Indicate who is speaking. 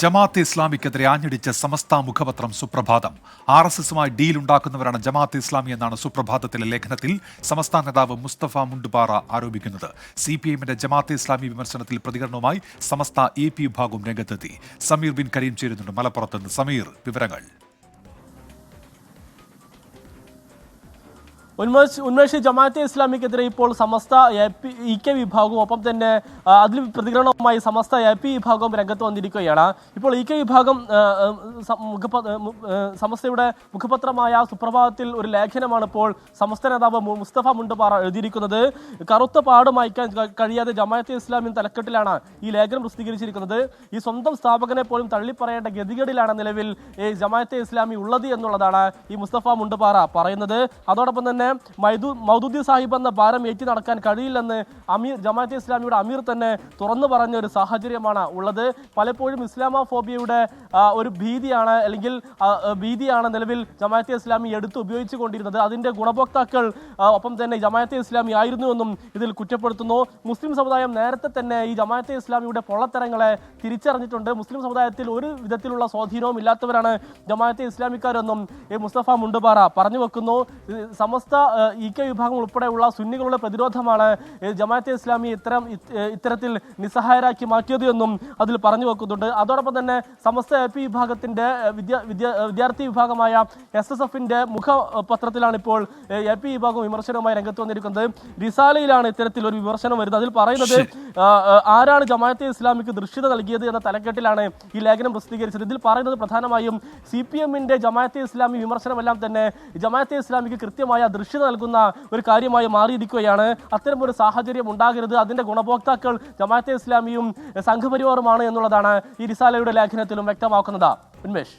Speaker 1: ജമാഅത്തെ ഇസ്ലാമിക്കെതിരെ ആഞ്ഞടിച്ച സമസ്ത മുഖപത്രം സുപ്രഭാതം. RSSുമായി ഡീൽ ഉണ്ടാക്കുന്നവരാണ് ജമാഅത്തെ ഇസ്ലാമി എന്നാണ് സുപ്രഭാതത്തിലെ ലേഖനത്തിൽ സമസ്ത നേതാവ് മുസ്തഫ മുണ്ടുപാറ ആരോപിക്കുന്നത്. CPIഎമ്മിന്റെ ജമാഅത്തെ ഇസ്ലാമി വിമർശനത്തിൽ പ്രതികരണവുമായി സമസ്ത AP വിഭാഗവും രംഗത്തെത്തി. സമീർ ബിൻ കരീം ചേരുന്നുണ്ട് മലപ്പുറത്ത് നിന്ന്. സമീർ, വിവരങ്ങൾ.
Speaker 2: ഉന്മേഷ്, ജമാഅത്തെ ഇസ്ലാമിക്കെതിരെ ഇപ്പോൾ സമസ്ത EK വിഭാഗവും ഒപ്പം തന്നെ അതിൽ പ്രതികരണവുമായി സമസ്ത AP വിഭാഗവും രംഗത്ത് വന്നിരിക്കുകയാണ്. ഇപ്പോൾ EK വിഭാഗം സമസ്തയുടെ മുഖപത്രമായ സുപ്രഭാതത്തിൽ ഒരു ലേഖനമാണ് ഇപ്പോൾ സമസ്ത നേതാവ് മുസ്തഫ മുണ്ടുപാറ എഴുതിയിരിക്കുന്നത്. കറുത്ത പാട് മായ്ക്കാൻ കഴിയാതെ ജമാഅത്തെ ഇസ്ലാമി തലക്കെട്ടിലാണ് ഈ ലേഖനം പ്രസിദ്ധീകരിച്ചിരിക്കുന്നത്. ഈ സ്വന്തം സ്ഥാപകനെ പോലും തള്ളിപ്പറയേണ്ട ഗതികേടിലാണ് നിലവിൽ ജമാഅത്തെ ഇസ്ലാമി ഉള്ളത് എന്നുള്ളതാണ് ഈ മുസ്തഫ മുണ്ടുപാറ പറയുന്നത്. അതോടൊപ്പം തന്നെ മൗദൂദി സാഹിബ് എന്ന ഭാരം ഏറ്റി നടക്കാൻ കഴിയില്ലെന്ന് ജമാഅത്തെ ഇസ്ലാമിയുടെ അമീർ തന്നെ തുറന്നു പറഞ്ഞ ഒരു സാഹചര്യമാണ് ഉള്ളത്. പലപ്പോഴും ഇസ്ലാമോഫോബിയയുടെ ഒരു ഭീതിയാണ് നിലവിൽ ജമാഅത്തെ ഇസ്ലാമി എടുത്ത് ഉപയോഗിച്ചു കൊണ്ടിരുന്നത്. അതിന്റെ ഗുണഭോക്താക്കൾ ഒപ്പം തന്നെ ജമാഅത്തെ ഇസ്ലാമി ആയിരുന്നുവെന്നും ഇതിൽ കുറ്റപ്പെടുത്തുന്നു. മുസ്ലിം സമുദായം നേരത്തെ തന്നെ ഈ ജമാഅത്തെ ഇസ്ലാമിയുടെ പൊള്ളത്തരങ്ങളെ തിരിച്ചറിഞ്ഞിട്ടുണ്ട്. മുസ്ലിം സമുദായത്തിൽ ഒരു വിധത്തിലുള്ള സ്വാധീനവും ഇല്ലാത്തവരാണ് ജമാഅത്തെ ഇസ്ലാമിക്കാരെന്നും മുസ്തഫ മുണ്ടുപാറ പറഞ്ഞു വെക്കുന്നു. സമസ്ത EK വിഭാഗം ഉൾപ്പെടെയുള്ള സുന്നികളുടെ പ്രതിരോധമാണ് ജമാഅത്തെ ഇസ്ലാമി ഇത്തരത്തിൽ നിസ്സഹായരാക്കി മാറ്റിയത് എന്നും അതിൽ പറഞ്ഞു വെക്കുന്നുണ്ട്. അതോടൊപ്പം തന്നെ സമസ്ത AP വിഭാഗത്തിന്റെ വിദ്യാർത്ഥി വിഭാഗമായ SSFന്റെ മുഖപത്രത്തിലാണ് ഇപ്പോൾ AP വിഭാഗം വിമർശനവുമായി രംഗത്ത് വന്നിരിക്കുന്നത്. റിസാലയിലാണ് ഇത്തരത്തിൽ ഒരു വിമർശനം വരുന്നത്. അതിൽ പറയുന്നത് ആരാണ് ജമാഅത്തെ ഇസ്ലാമിക്ക് ദൃശ്യത നൽകിയത് എന്ന തലക്കെട്ടിലാണ് ഈ ലേഖനം പ്രസിദ്ധീകരിച്ചത്. ഇതിൽ പറയുന്നത് പ്രധാനമായും CPMന്റെ ജമാഅത്തെ ഇസ്ലാമി വിമർശനമെല്ലാം തന്നെ ജമാഅത്തെ ഇസ്ലാമിക്ക് കൃത്യമായ ദൃശ്യത നൽകുന്ന ഒരു കാര്യമായി മാറിയിരിക്കുകയാണ്. അത്തരമൊരു സാഹചര്യം ഉണ്ടാകരുത്, അതിന്റെ ഗുണഭോക്താക്കൾ ജമാഅത്തെ ഇസ്ലാമിയും സംഘപരിവാറുമാണ് എന്നുള്ളതാണ് ഈ റിസാലയുടെ ലേഖനത്തിലും വ്യക്തമാക്കുന്നത്. ഉന്മേഷ്.